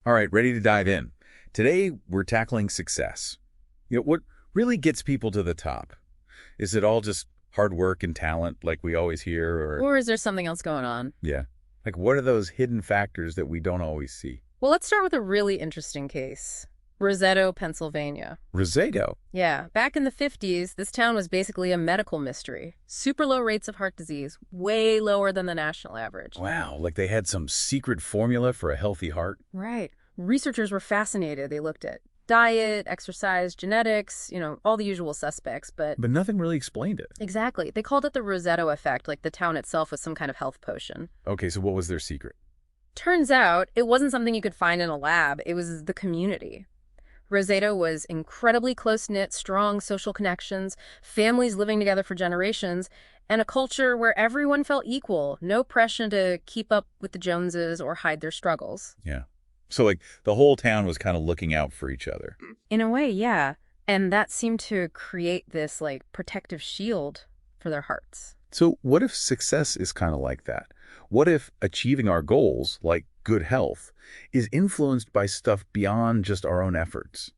All right, ready to dive in. Today, we're tackling success. What really gets people to the top? Is it all just hard work and talent like we always hear, or... Or is there something else going on? Yeah. Like, what are those hidden factors that we don't always see? Well, let's start with a really interesting case. Roseto, Pennsylvania. Roseto? Yeah, back in the 50s, this town was basically a medical mystery. Super low rates of heart disease, way lower than the national average. Wow, like they had some secret formula for a healthy heart? Right. Researchers were fascinated. They looked at diet, exercise, genetics, all the usual suspects, but... But nothing really explained it. Exactly. They called it the Roseto effect, like the town itself was some kind of health potion. Okay, so what was their secret? Turns out, it wasn't something you could find in a lab. It was the community. Roseto was incredibly close-knit, strong social connections, families living together for generations, and a culture where everyone felt equal, no pressure to keep up with the Joneses or hide their struggles. Yeah. So, like, the whole town was kind of looking out for each other. In a way, yeah. And that seemed to create this, protective shield for their hearts. So what if success is kind of like that? What if achieving our goals, like good health, is influenced by stuff beyond just our own efforts?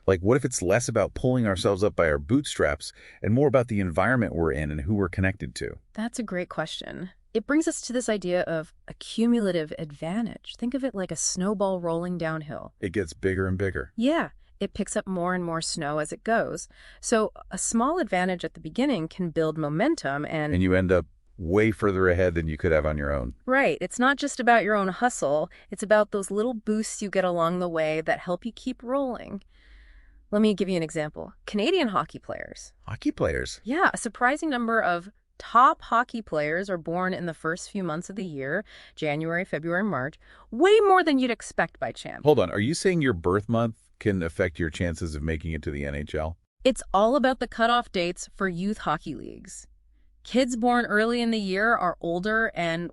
Like, what if it's less about pulling ourselves up by our bootstraps and more about the environment we're in and who we're connected to? That's a great question. It brings us to this idea of a cumulative advantage. Think of it like a snowball rolling downhill. It gets bigger and bigger. Yeah, it picks up more and more snow as it goes. So a small advantage at the beginning can build momentum And you end up way further ahead than you could have on your own. Right. It's not just about your own hustle. It's about those little boosts you get along the way that help you keep rolling. Let me give you an example. Canadian hockey players. Hockey players? Yeah, a surprising number of top hockey players are born in the first few months of the year, January, February, March, way more than you'd expect by chance. Hold on. Are you saying your birth month can affect your chances of making it to the NHL? It's all about the cutoff dates for youth hockey leagues. Kids born early in the year are older and,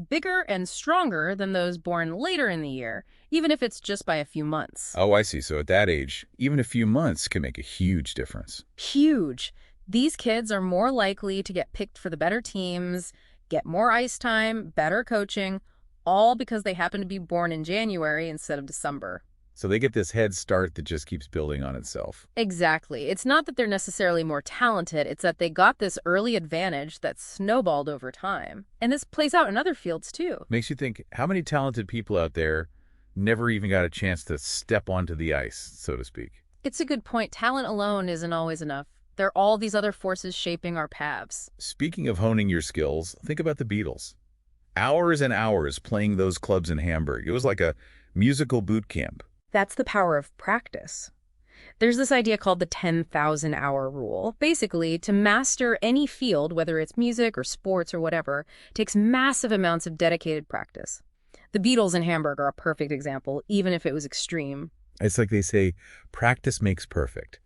bigger and stronger than those born later in the year, even if it's just by a few months. Oh, I see. So at that age, even a few months can make a huge difference. Huge. These kids are more likely to get picked for the better teams, get more ice time, better coaching, all because they happen to be born in January instead of December. So they get this head start that just keeps building on itself. Exactly. It's not that they're necessarily more talented, it's that they got this early advantage that snowballed over time. And this plays out in other fields, too. Makes you think, how many talented people out there never even got a chance to step onto the ice, so to speak? It's a good point. Talent alone isn't always enough. There are all these other forces shaping our paths. Speaking of honing your skills, think about the Beatles. Hours and hours playing those clubs in Hamburg. It was like a musical boot camp. That's the power of practice. There's this idea called the 10,000-hour rule. Basically, to master any field, whether it's music or sports or whatever, takes massive amounts of dedicated practice. The Beatles in Hamburg are a perfect example, even if it was extreme. It's like they say, practice makes perfect.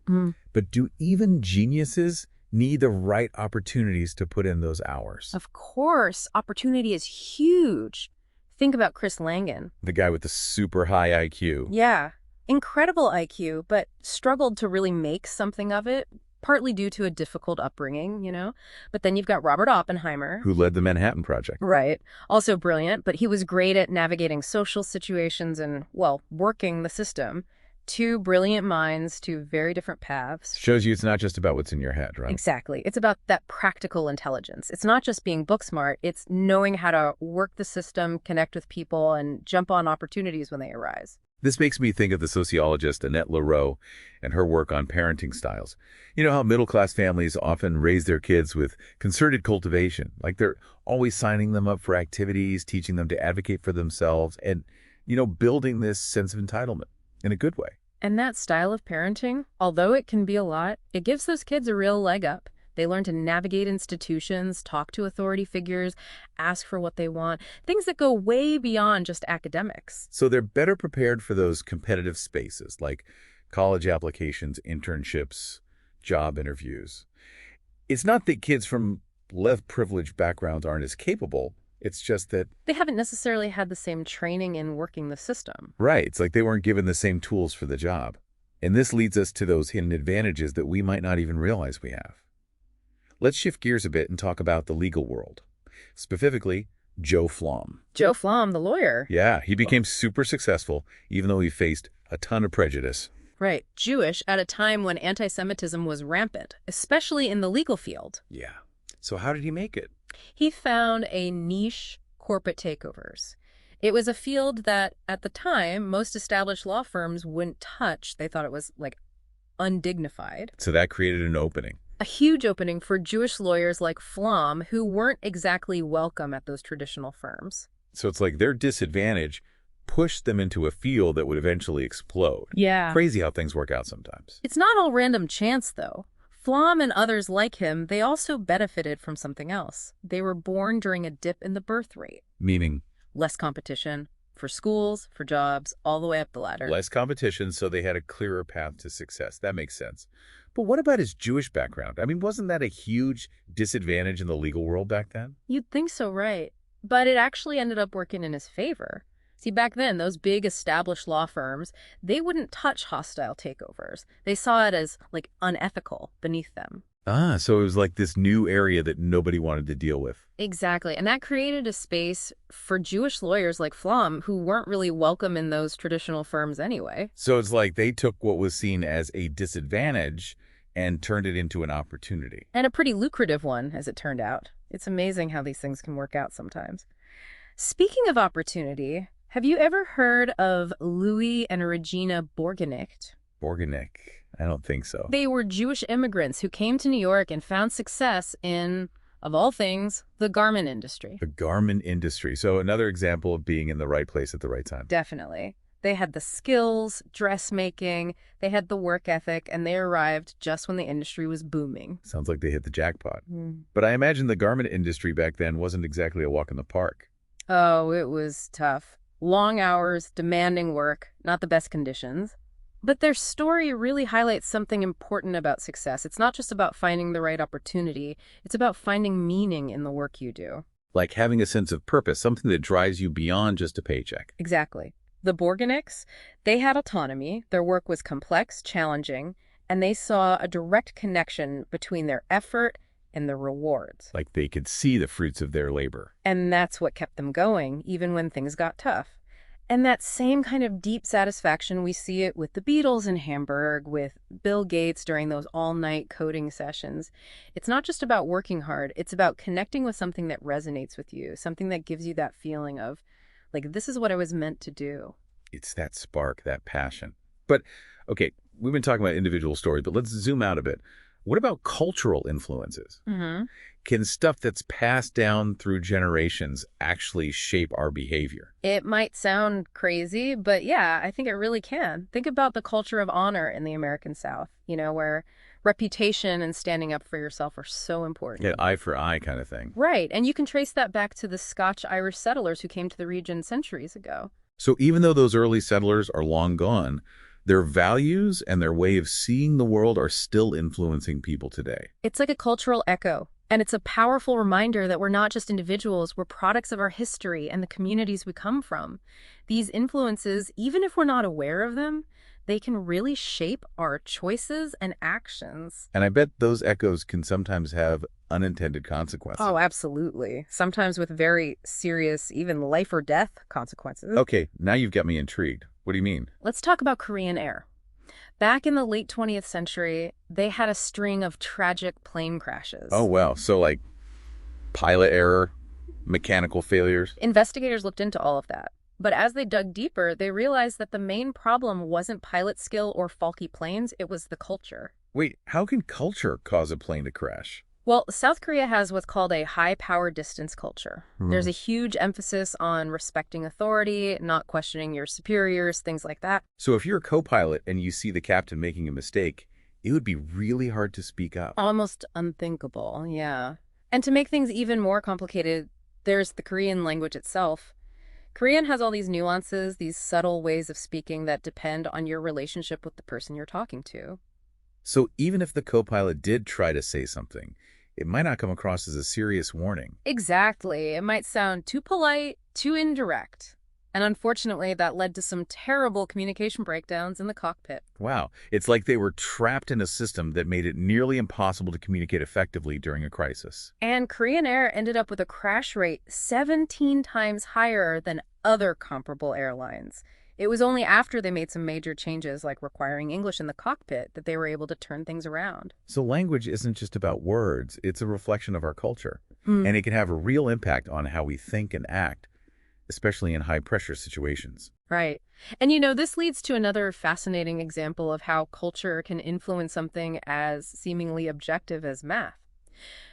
But do even geniuses need the right opportunities to put in those hours? Of course, opportunity is huge. Think about Chris Langan. The guy with the super high IQ. Yeah, incredible IQ, but struggled to really make something of it, partly due to a difficult upbringing, But then you've got Robert Oppenheimer. Who led the Manhattan Project. Right. Also brilliant, but he was great at navigating social situations and, working the system. Two brilliant minds, two very different paths. Shows you it's not just about what's in your head, right? Exactly. It's about that practical intelligence. It's not just being book smart. It's knowing how to work the system, connect with people, and jump on opportunities when they arise. This makes me think of the sociologist Annette Lareau and her work on parenting styles. You know how middle-class families often raise their kids with concerted cultivation, like they're always signing them up for activities, teaching them to advocate for themselves, and, building this sense of entitlement in a good way. And that style of parenting, although it can be a lot, it gives those kids a real leg up. They learn to navigate institutions, talk to authority figures, ask for what they want, things that go way beyond just academics. So they're better prepared for those competitive spaces like college applications, internships, job interviews. It's not that kids from less privileged backgrounds aren't as capable. It's just that they haven't necessarily had the same training in working the system. Right. It's like they weren't given the same tools for the job. And this leads us to those hidden advantages that we might not even realize we have. Let's shift gears a bit and talk about the legal world, specifically Joe Flom. Joe Flom, the lawyer. Yeah, he became super successful, even though he faced a ton of prejudice. Right, Jewish at a time when anti-Semitism was rampant, especially in the legal field. Yeah. So how did he make it? He found a niche: corporate takeovers. It was a field that, at the time, most established law firms wouldn't touch. They thought it was, like, undignified. So that created an opening. A huge opening for Jewish lawyers like Flom, who weren't exactly welcome at those traditional firms. So it's like their disadvantage pushed them into a field that would eventually explode. Yeah. Crazy how things work out sometimes. It's not all random chance, though. Flom and others like him, they also benefited from something else. They were born during a dip in the birth rate. Meaning? Less competition for schools, for jobs, all the way up the ladder. Less competition, so they had a clearer path to success. That makes sense. But what about his Jewish background? I mean, wasn't that a huge disadvantage in the legal world back then? You'd think so, right? But it actually ended up working in his favor. See, back then, those big established law firms, they wouldn't touch hostile takeovers. They saw it as, like, unethical beneath them. Ah, so it was like this new area that nobody wanted to deal with. Exactly. And that created a space for Jewish lawyers like Flom, who weren't really welcome in those traditional firms anyway. So it's like they took what was seen as a disadvantage and turned it into an opportunity. And a pretty lucrative one, as it turned out. It's amazing how these things can work out sometimes. Speaking of opportunity, have you ever heard of Louis and Regina Borgenicht? Borgenicht? I don't think so. They were Jewish immigrants who came to New York and found success in, of all things, the garment industry. The garment industry. So another example of being in the right place at the right time. Definitely. They had the skills, dressmaking, they had the work ethic, and they arrived just when the industry was booming. Sounds like they hit the jackpot. But I imagine the garment industry back then wasn't exactly a walk in the park. Oh, it was tough. Long hours, demanding work, not the best conditions. But their story really highlights something important about success. It's not just about finding the right opportunity. It's about finding meaning in the work you do. Like having a sense of purpose, something that drives you beyond just a paycheck. Exactly. The Borgenichts, they had autonomy. Their work was complex, challenging, and they saw a direct connection between their effort and the rewards. Like they could see the fruits of their labor. And that's what kept them going, even when things got tough. And that same kind of deep satisfaction, we see it with the Beatles in Hamburg, with Bill Gates during those all-night coding sessions. It's not just about working hard. It's about connecting with something that resonates with you, something that gives you that feeling of, like, this is what I was meant to do. It's that spark, that passion. But, okay, we've been talking about individual stories, but let's zoom out a bit. What about cultural influences? Can stuff that's passed down through generations actually shape our behavior? It might sound crazy, but yeah, I think it really can. Think about the culture of honor in the American South, where reputation and standing up for yourself are so important. Yeah, eye for eye kind of thing. Right, and you can trace that back to the Scotch-Irish settlers who came to the region centuries ago. So even though those early settlers are long gone, their values and their way of seeing the world are still influencing people today. It's like a cultural echo, and it's a powerful reminder that we're not just individuals, we're products of our history and the communities we come from. These influences, even if we're not aware of them, they can really shape our choices and actions. And I bet those echoes can sometimes have unintended consequences. Oh, absolutely. Sometimes with very serious, even life or death consequences. Okay, now you've got me intrigued. What do you mean? Let's talk about Korean Air. Back in the late 20th century, they had a string of tragic plane crashes. Oh, wow. So like pilot error, mechanical failures. Investigators looked into all of that. But as they dug deeper, they realized that the main problem wasn't pilot skill or faulty planes, it was the culture. Wait, how can culture cause a plane to crash? Well, South Korea has what's called a high-power distance culture. There's a huge emphasis on respecting authority, not questioning your superiors, things like that. So if you're a co-pilot and you see the captain making a mistake, it would be really hard to speak up. Almost unthinkable, yeah. And to make things even more complicated, there's the Korean language itself. Korean has all these nuances, these subtle ways of speaking that depend on your relationship with the person you're talking to. So even if the co-pilot did try to say something, it might not come across as a serious warning. Exactly. It might sound too polite, too indirect. And unfortunately, that led to some terrible communication breakdowns in the cockpit. Wow. It's like they were trapped in a system that made it nearly impossible to communicate effectively during a crisis. And Korean Air ended up with a crash rate 17 times higher than other comparable airlines. It was only after they made some major changes, like requiring English in the cockpit, that they were able to turn things around. So language isn't just about words, it's a reflection of our culture. Mm. And it can have a real impact on how we think and act, especially in high-pressure situations. Right. And this leads to another fascinating example of how culture can influence something as seemingly objective as math.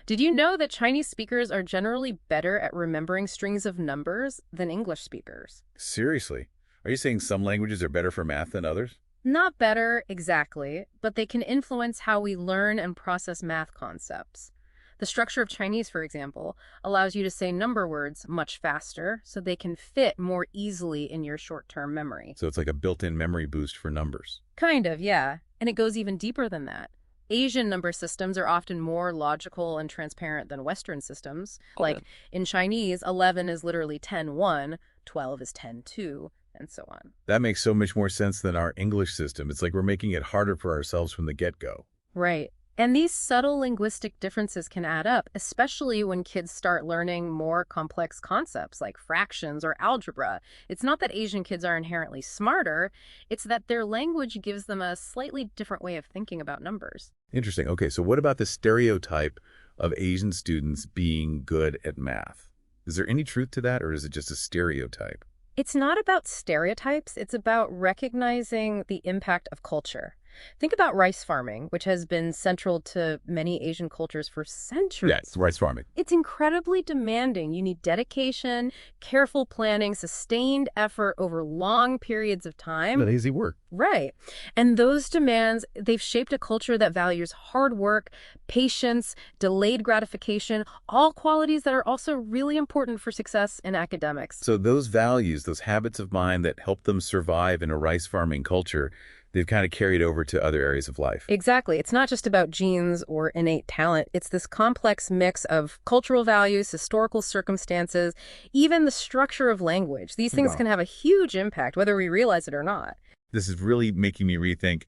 Did you know that Chinese speakers are generally better at remembering strings of numbers than English speakers? Seriously? Are you saying some languages are better for math than others? Not better, exactly, but they can influence how we learn and process math concepts. The structure of Chinese, for example, allows you to say number words much faster so they can fit more easily in your short-term memory. So it's like a built-in memory boost for numbers. Kind of, yeah. And it goes even deeper than that. Asian number systems are often more logical and transparent than Western systems. Like in Chinese, 11 is literally 10-1, 12 is 10-2, and so on. That makes so much more sense than our English system. It's like we're making it harder for ourselves from the get-go. Right. And these subtle linguistic differences can add up, especially when kids start learning more complex concepts like fractions or algebra. It's not that Asian kids are inherently smarter, it's that their language gives them a slightly different way of thinking about numbers. Interesting. Okay, so what about the stereotype of Asian students being good at math? Is there any truth to that, or is it just a stereotype? It's not about stereotypes, it's about recognizing the impact of culture. Think about rice farming, which has been central to many Asian cultures for centuries. Yeah, it's rice farming. It's incredibly demanding. You need dedication, careful planning, sustained effort over long periods of time. Not easy work. Right. And those demands, they've shaped a culture that values hard work, patience, delayed gratification, all qualities that are also really important for success in academics. So those values, those habits of mind that help them survive in a rice farming culture, they've kind of carried over to other areas of life. Exactly. It's not just about genes or innate talent. It's this complex mix of cultural values, historical circumstances, even the structure of language. These things can have a huge impact, whether we realize it or not. This is really making me rethink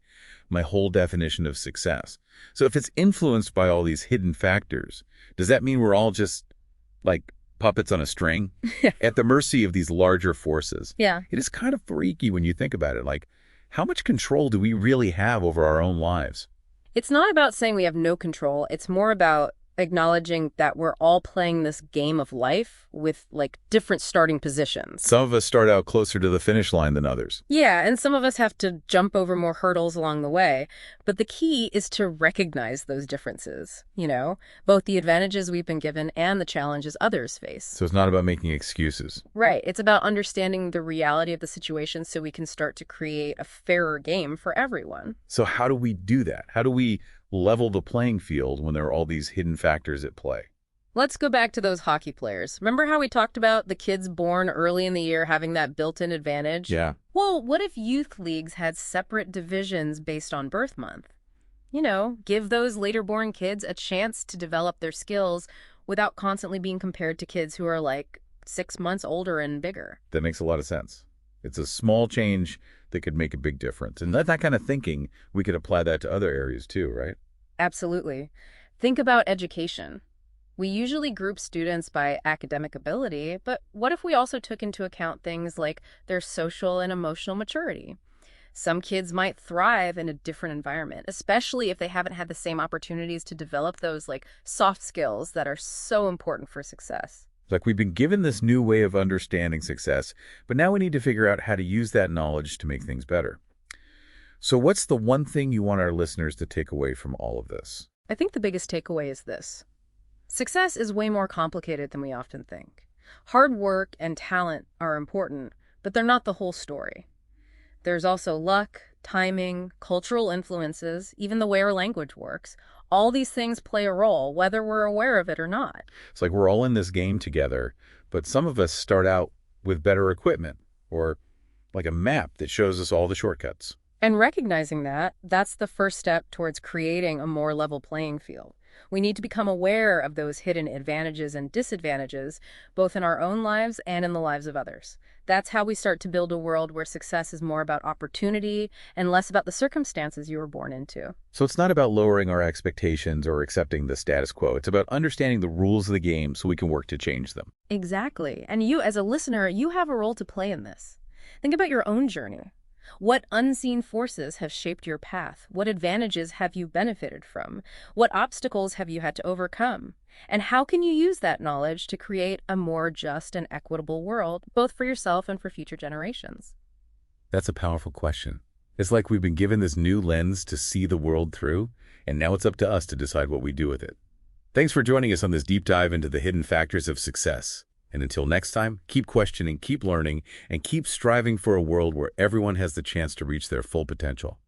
my whole definition of success. So if it's influenced by all these hidden factors, does that mean we're all just like puppets on a string at the mercy of these larger forces? Yeah. It is kind of freaky when you think about it. Like, how much control do we really have over our own lives? It's not about saying we have no control. It's more about acknowledging that we're all playing this game of life with different starting positions. Some of us start out closer to the finish line than others. Yeah, and some of us have to jump over more hurdles along the way. But the key is to recognize those differences, both the advantages we've been given and the challenges others face. So it's not about making excuses. Right. It's about understanding the reality of the situation so we can start to create a fairer game for everyone. So how do we do that? How do we level the playing field when there are all these hidden factors at play? Let's go back to those hockey players. Remember how we talked about the kids born early in the year having that built-in advantage? Yeah. Well, what if youth leagues had separate divisions based on birth month? Give those later-born kids a chance to develop their skills without constantly being compared to kids who are 6 months older and bigger. That makes a lot of sense. It's a small change that could make a big difference. And that kind of thinking, we could apply that to other areas too, right? Absolutely. Think about education. We usually group students by academic ability, but what if we also took into account things like their social and emotional maturity? Some kids might thrive in a different environment, especially if they haven't had the same opportunities to develop those soft skills that are so important for success. Like we've been given this new way of understanding success, but now we need to figure out how to use that knowledge to make things better. So what's the one thing you want our listeners to take away from all of this? I think the biggest takeaway is this. Success is way more complicated than we often think. Hard work and talent are important, but they're not the whole story. There's also luck, timing, cultural influences, even the way our language works. All these things play a role, whether we're aware of it or not. It's like we're all in this game together, but some of us start out with better equipment or like a map that shows us all the shortcuts. And recognizing that, that's the first step towards creating a more level playing field. We need to become aware of those hidden advantages and disadvantages, both in our own lives and in the lives of others. That's how we start to build a world where success is more about opportunity and less about the circumstances you were born into. So it's not about lowering our expectations or accepting the status quo. It's about understanding the rules of the game so we can work to change them. Exactly. And you, as a listener, you have a role to play in this. Think about your own journey. What unseen forces have shaped your path? What advantages have you benefited from? What obstacles have you had to overcome? And how can you use that knowledge to create a more just and equitable world, both for yourself and for future generations? That's a powerful question. It's like we've been given this new lens to see the world through, and now it's up to us to decide what we do with it. Thanks for joining us on this deep dive into the hidden factors of success. And until next time, keep questioning, keep learning, and keep striving for a world where everyone has the chance to reach their full potential.